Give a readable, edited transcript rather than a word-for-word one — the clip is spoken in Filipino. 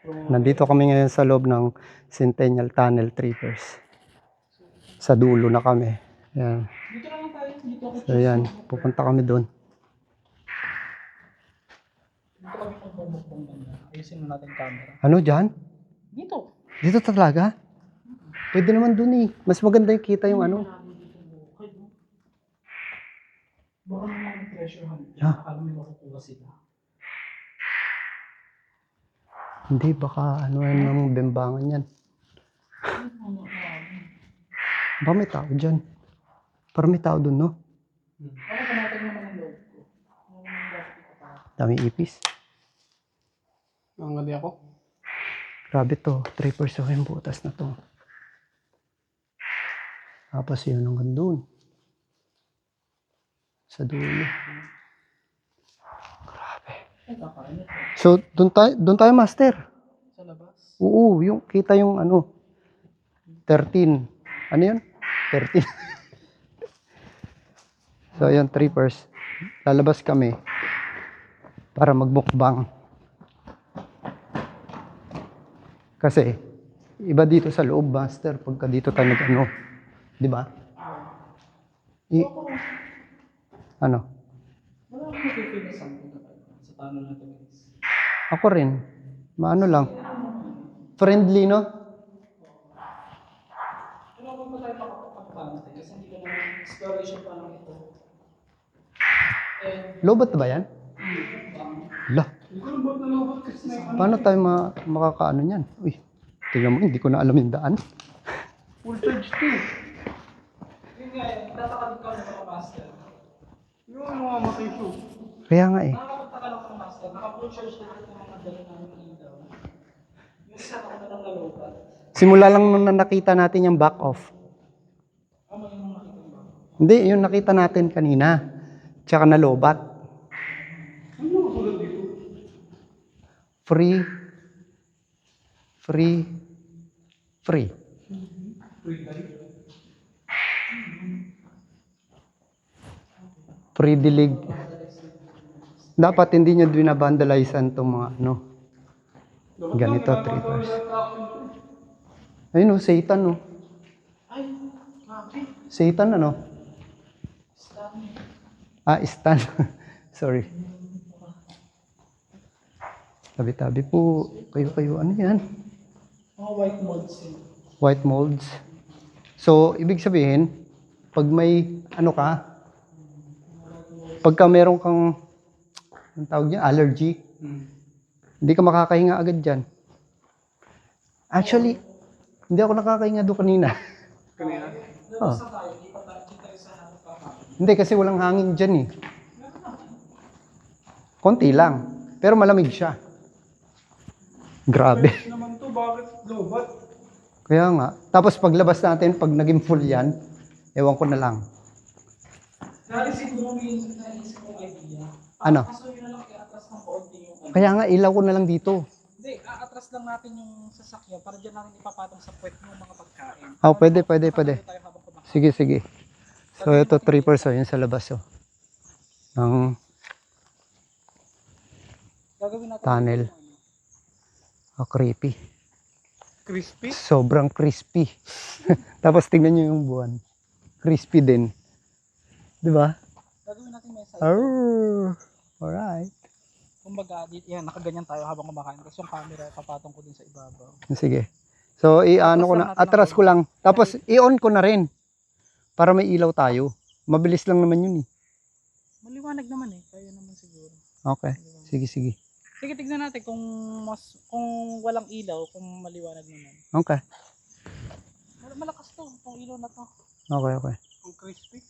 Nandito kami ngayon sa loob ng Centennial Tunnel Trippers. Sa dulo na kami. Yan. Dito lang tayo. Dito ako. So yan, pupunta kami doon. Dito kami magbubukbong banda. Ayusin na natin camera. Ano dyan? Dito. Dito talaga? Pwede naman doon eh. Mas maganda yung kita yung ano. Baka naman treasure hunt. Alam mo makukuha sila. Hindi, baka ano yan ng bembangan yan. Baka may tao dyan. Parang may tao doon, no? Ako panatag naman ang loob ko. Dami ipis. Nangali ako. Grabe to. Trippers yung butas na to. Tapos yun hanggang doon. Sa dulo. Grabe. So, doon tayo master. Sa labas? Oo, yung kita yung ano. 13. Ano yun? 13. So, yun, trippers. Lalabas kami para magmukbang. Kasi, iba dito sa loob, master, pagka dito tayo nag-ano. Di ba? Ano? Wala akong nakikita sa tunnel na ito. Ako rin. Maano lang. Friendly, no? Pero kung ba tayo makapagpapante, kasi hindi ko naman exploration pa lang ito. Lobot ba yan? Lah. Hindi ko lang ba't nalobot kasi na yung Paano tayo makakaano yan? Uy, tingnan mo, hindi ko na alam yung daan. full charge to. Yun nga yun, tatakad ka na mga master. Yung mga matay show. Kaya nga eh. Nakakapagtaka lang mga master, naka-full charge na ito mga dala namin ilaw. Yung isa ako na lang nalobat. Simula lang nung nakita natin yung back off. Ano yung makikita ba? Hindi, yung nakita natin kanina. Tsaka nalobat. Ano yung masulat dito? Free. Free dive? Free dilig. Dapat hindi nyo binabandalizean itong mga ano. Ganito, trippers. Ayun o, Satan o. Ay, grabe. Satan ano? Stan. Sorry. Tabi-tabi po. Kayo. Ano yan? Mga white molds yun. White molds. So, ibig sabihin, pag may ano ka, pagka meron kang, ang tawag niya, allergy, hindi ka makakahinga agad dyan. Actually, hindi ako nakakahinga doon kanina. Kanina? Oh. Saan tayo? Hindi pa tayo sa hangin. Hindi, kasi walang hangin dyan eh. Konti lang. Pero malamig siya. Grabe. Fresh naman to, bakit lobat? Kaya nga. Tapos paglabas natin, pag naging full yan, ewan ko na lang. Naisip ko yung idea. Ano? Kaso yun na lang i-atras ng konti yung Kaya nga, ilaw ko na lang dito. Hindi, a-atras lang natin yung sasakyan para dyan natin ipapatong sa puwet ng mga pagkain. Oh, pwede. Tayo habang kumakain. Sige. So, ito, trippers, yun sa labas, oh. Ng Gagawin natin tunnel. Creepy. crispy. Sobrang crispy. Tapos, tingnan nyo yung buwan. Crispy din. Di ba? Gagawin natin may side. Alright. Kumbaga, yan, nakaganyan tayo habang kumakain. Tapos yung camera, papatong ko din sa ibabaw. Sige. So, i-ano ko na, atras ko lang. Tapos, i-on ko na rin. Para may ilaw tayo. Mabilis lang naman yun eh. Maliwanag naman eh. Kaya naman siguro. Okay. Sige. Sige, tignan natin kung walang ilaw, kung maliwanag naman. Okay. Malakas to, kung ilaw na to. Okay. Kung crispy.